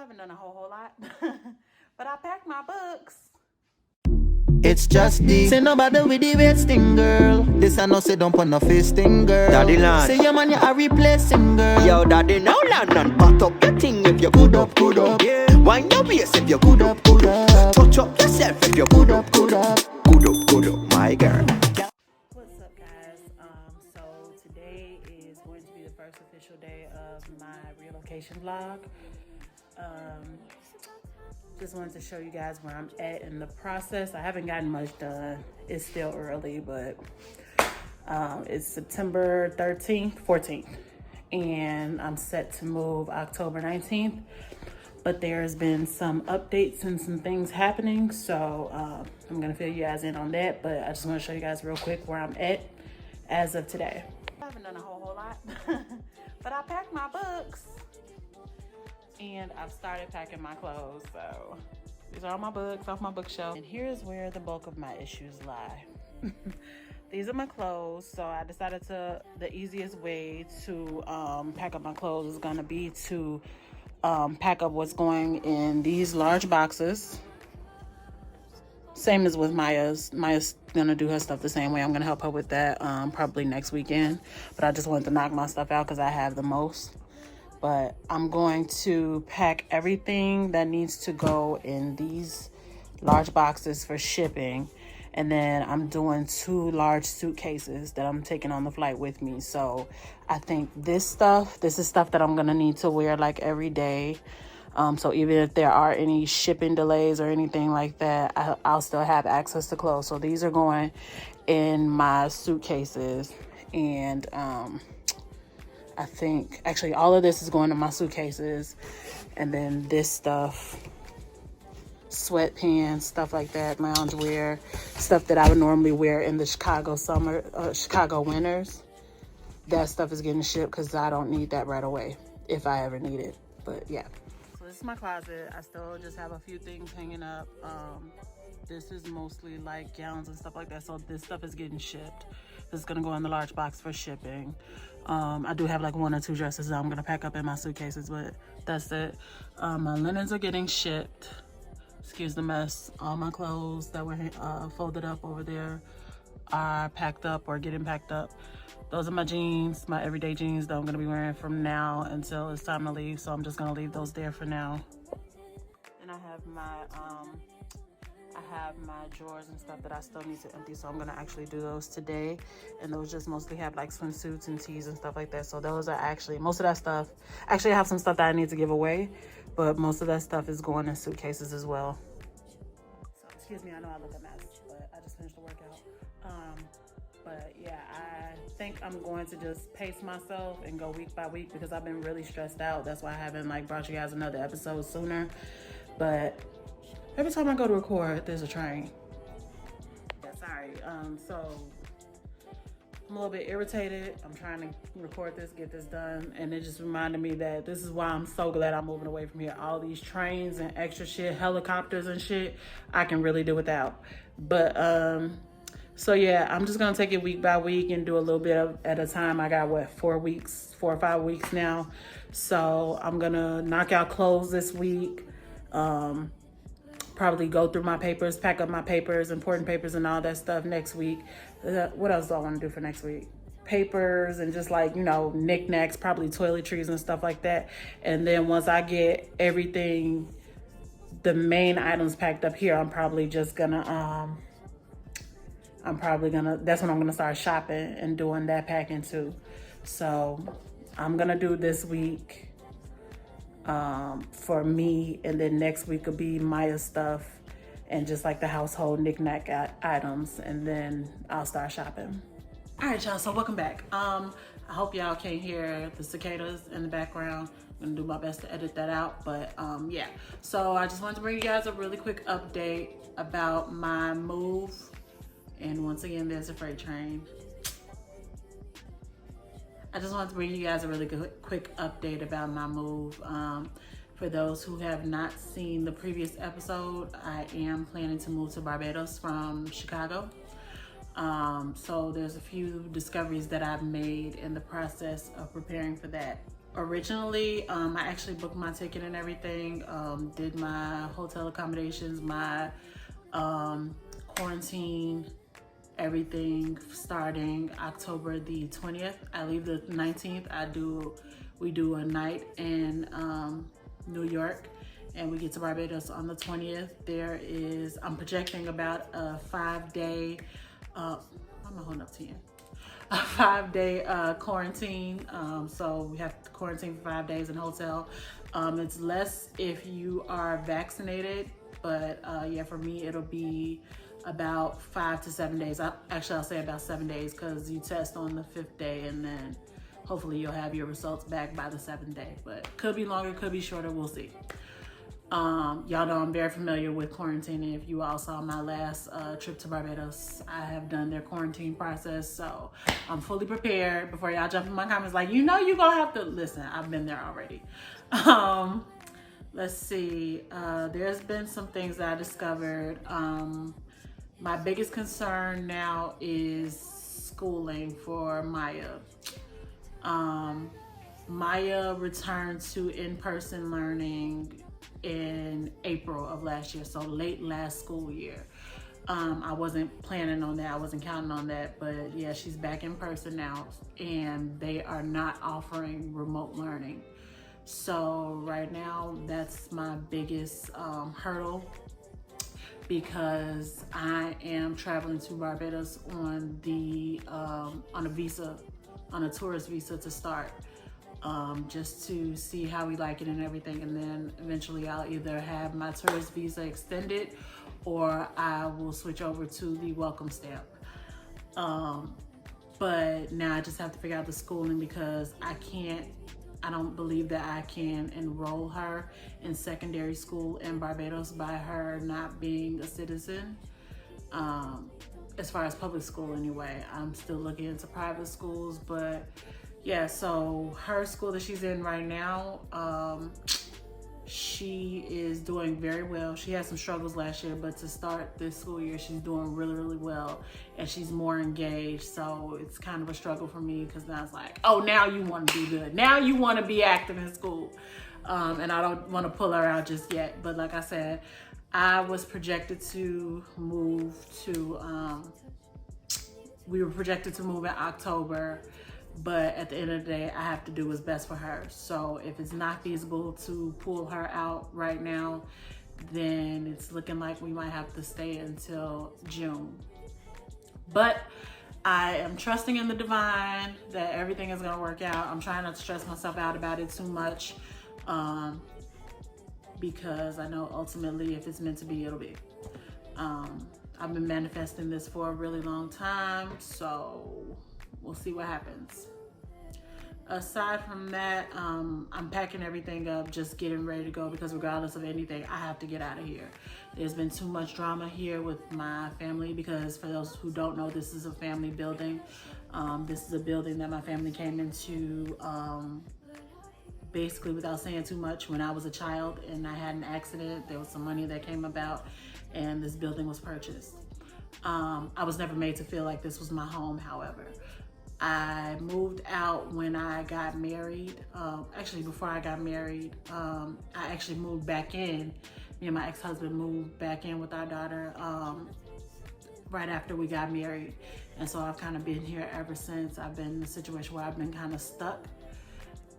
haven't done a whole lot, but I packed my books. It's just the say nobody with the wasting girl. This I know say don't put no fisting girl. Daddy land. Say your man you are replacing girl. Yo daddy now land and back up your thing if you good up, good up. Yeah. Wind your waist if you good up, good up. Touch up yourself if you good up, good up. Good up, my girl. What's up, guys? So today is going to be the first official day of my relocation vlog. Just wanted to show you guys where I'm at in the process. I haven't gotten much done. It's still early, but it's September 14th, and I'm set to move October 19th. But there's been some updates and some things happening, so I'm gonna fill you guys in on that. But I just want to show you guys real quick where I'm at as of today. I haven't done a whole lot, but I packed my books. And I've started packing my clothes, so these are all my books off my bookshelf. And here's where the bulk of my issues lie. These are my clothes, so I decided the easiest way to pack up my clothes is gonna be to pack up what's going in these large boxes. Same as with Maya's. Maya's gonna do her stuff the same way. I'm gonna help her with that probably next weekend. But I just wanted to knock my stuff out because I have the most. But I'm going to pack everything that needs to go in these large boxes for shipping. And then I'm doing 2 large suitcases that I'm taking on the flight with me. So I think this is stuff that I'm going to need to wear like every day. So even if there are any shipping delays or anything like that, I'll still have access to clothes. So these are going in my suitcases. And I think actually all of this is going in my suitcases, and then this stuff, sweatpants, stuff like that, loungewear, stuff that I would normally wear in the Chicago winters. That stuff is getting shipped because I don't need that right away if I ever need it. But yeah. So this is my closet. I still just have a few things hanging up. This is mostly like gowns and stuff like that. So this stuff is getting shipped. This is gonna go in the large box for shipping. I do have like 1 or 2 dresses that I'm gonna pack up in my suitcases, but that's it. My linens are getting shipped. Excuse the mess. All my clothes that were folded up over there are packed up or getting packed up. Those are my jeans, my everyday jeans that I'm gonna be wearing from now until it's time to leave. So I'm just gonna leave those there for now. And I have my drawers and stuff that I still need to empty, so I'm gonna actually do those today. And those just mostly have like swimsuits and tees and stuff like that. So those are actually, most of that stuff, actually I have some stuff that I need to give away, but most of that stuff is going in suitcases as well. So excuse me, I know I look a mess, but I just finished the workout. But yeah, I think I'm going to just pace myself and go week by week because I've been really stressed out. That's why I haven't like brought you guys another episode sooner. But every time I go to record, there's a train. Yeah, sorry. So I'm a little bit irritated. I'm trying to record this, get this done. And it just reminded me that this is why I'm so glad I'm moving away from here. All these trains and extra shit, helicopters and shit, I can really do without. But, so yeah, I'm just gonna take it week by week and do a little bit at a time. I got 4 or 5 weeks now. So I'm gonna knock out clothes this week. Probably go through my papers, pack up my papers, important papers and all that stuff next week. What else do I want to do for next week? Papers and just like, knickknacks, probably toiletries and stuff like that. And then once I get everything, the main items packed up here, I'm probably gonna, that's when I'm gonna start shopping and doing that packing too. So I'm gonna do this week for me, and then next week will be Maya's stuff and just like the household knickknack items, and then I'll start shopping. All right, y'all, so welcome back. I hope y'all can't hear the cicadas in the background. I'm gonna do my best to edit that out, but yeah. So I just wanted to bring you guys a really quick update about my move. And once again, there's a freight train. I just wanted to bring you guys a really quick update about my move. For those who have not seen the previous episode, I am planning to move to Barbados from Chicago. So there's a few discoveries that I've made in the process of preparing for that. originally. I actually booked my ticket and everything, did my hotel accommodations, my quarantine, everything starting October the 20th. I leave the 19th. We do a night in New York, and we get to Barbados on the 20th. I'm projecting about a 5-day, I'm gonna hold up to you. A 5-day quarantine. So we have to quarantine for 5 days in hotel. It's less if you are vaccinated, but yeah, for me, it'll be about 5 to 7 days. I'll say about 7 days, because you test on the 5th day, and then hopefully you'll have your results back by the 7th day. But could be longer, could be shorter, we'll see. Y'all know I'm very familiar with quarantining. If you all saw my last trip to Barbados, I have done their quarantine process, so I'm fully prepared. Before y'all jump in my comments like, you know, you're gonna have to listen, I've been there already. Let's see, there's been some things that I discovered. My biggest concern now is schooling for Maya. Maya returned to in-person learning in April of last year, so late last school year. I wasn't planning on that, I wasn't counting on that, but yeah, she's back in person now, and they are not offering remote learning. So right now, that's my biggest hurdle, because I am traveling to Barbados on a tourist visa to start, just to see how we like it and everything, and then eventually I'll either have my tourist visa extended, or I will switch over to the welcome stamp. But now I just have to figure out the schooling, because I don't believe that I can enroll her in secondary school in Barbados by her not being a citizen. As far as public school anyway, I'm still looking into private schools, but yeah, so her school that she's in right now, she is doing very well. She had some struggles last year, but to start this school year, she's doing really, really well, and she's more engaged. So it's kind of a struggle for me, because now it's like, oh, now you want to do good. Now you want to be active in school. And I don't want to pull her out just yet. But like I said, I was projected to move we were projected to move in October. But at the end of the day, I have to do what's best for her. So if it's not feasible to pull her out right now, then it's looking like we might have to stay until June. But I am trusting in the divine that everything is gonna work out. I'm trying not to stress myself out about it too much, because I know ultimately if it's meant to be, it'll be. I've been manifesting this for a really long time, so we'll see what happens. Aside from that, I'm packing everything up, just getting ready to go, because regardless of anything, I have to get out of here. There's been too much drama here with my family, because for those who don't know, this is a family building. This is a building that my family came into basically without saying too much when I was a child, and I had an accident. There was some money that came about, and this building was purchased. I was never made to feel like this was my home, however. I moved out when I got married. Actually, before I got married, I actually moved back in. Me and my ex-husband moved back in with our daughter right after we got married. And so I've kind of been here ever since. I've been in a situation where I've been kind of stuck,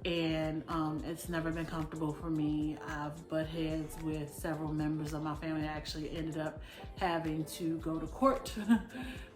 and it's never been comfortable for me. I've butt heads with several members of my family. I actually ended up having to go to court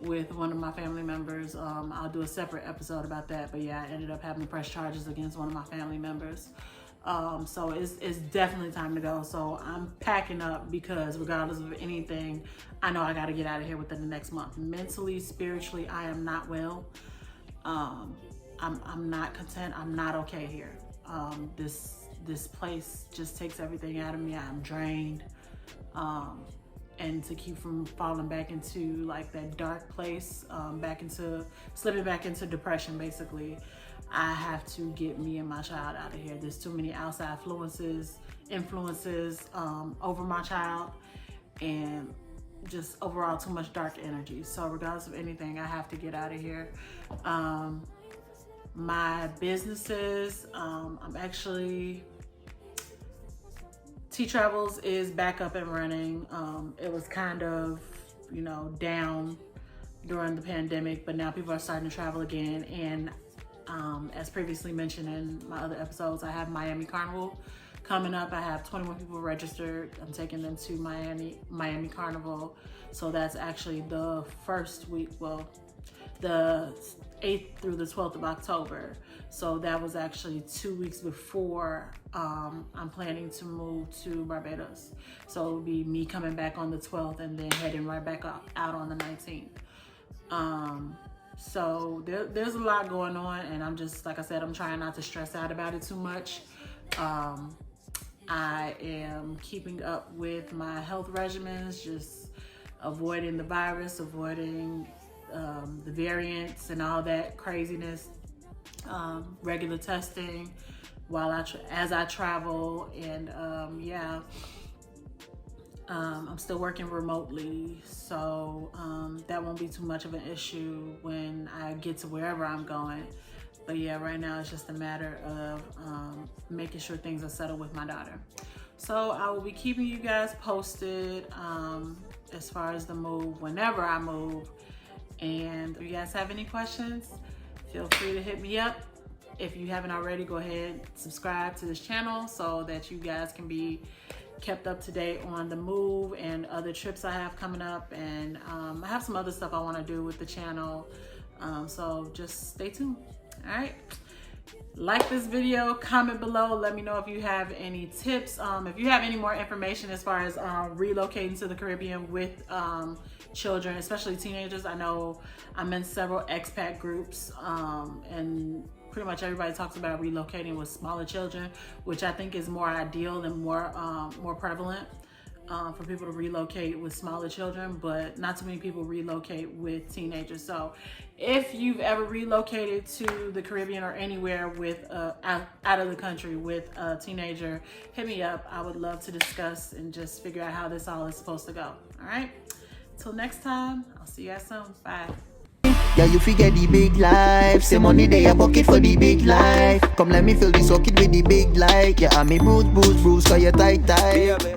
with one of my family members. I'll do a separate episode about that, but yeah, I ended up having to press charges against one of my family members. So it's definitely time to go. So I'm packing up, because regardless of anything, I know I got to get out of here within the next month. Mentally, spiritually, I am not well. I'm not content. I'm not okay here. This place just takes everything out of me. I'm drained. And to keep from falling back into like that dark place, slipping back into depression, basically, I have to get me and my child out of here. There's too many outside influences over my child, and just overall too much dark energy. So regardless of anything, I have to get out of here. my businesses. I'm actually, T Travels is back up and running. It was kind of, down during the pandemic, but now people are starting to travel again. And as previously mentioned in my other episodes, I have Miami Carnival coming up. I have 21 people registered. I'm taking them to Miami Carnival. So that's actually the first week, well, the 8th through the 12th of October. So that was actually 2 weeks before I'm planning to move to Barbados. So it'll be me coming back on the 12th and then heading right back out on the 19th. So there's a lot going on, and I'm just, like I said, I'm trying not to stress out about it too much. I am keeping up with my health regimens, just avoiding the virus, avoiding the variants and all that craziness, regular testing while as I travel, and I'm still working remotely, so that won't be too much of an issue when I get to wherever I'm going. But yeah, right now it's just a matter of making sure things are settled with my daughter. So I will be keeping you guys posted as far as the move, whenever I move. And if you guys have any questions, feel free to hit me up. If you haven't already, go ahead, subscribe to this channel so that you guys can be kept up to date on the move and other trips I have coming up. And I have some other stuff I want to do with the channel. So just stay tuned. All right. Like this video, comment below. Let me know if you have any tips. If you have any more information as far as relocating to the Caribbean with children, especially teenagers. I know I'm in several expat groups, and pretty much everybody talks about relocating with smaller children, which I think is more ideal and more prevalent for people to relocate with smaller children, but not too many people relocate with teenagers. So if you've ever relocated to the Caribbean or anywhere with out of the country with a teenager, hit me up. I would love to discuss and just figure out how this all is supposed to go. All right, till next time, I'll see you guys soon. Bye. Yeah, you forget the big life. Say money they a bucket for the big life. Come let me fill this bucket with the big light. Yeah, I me bruise, cause you tight.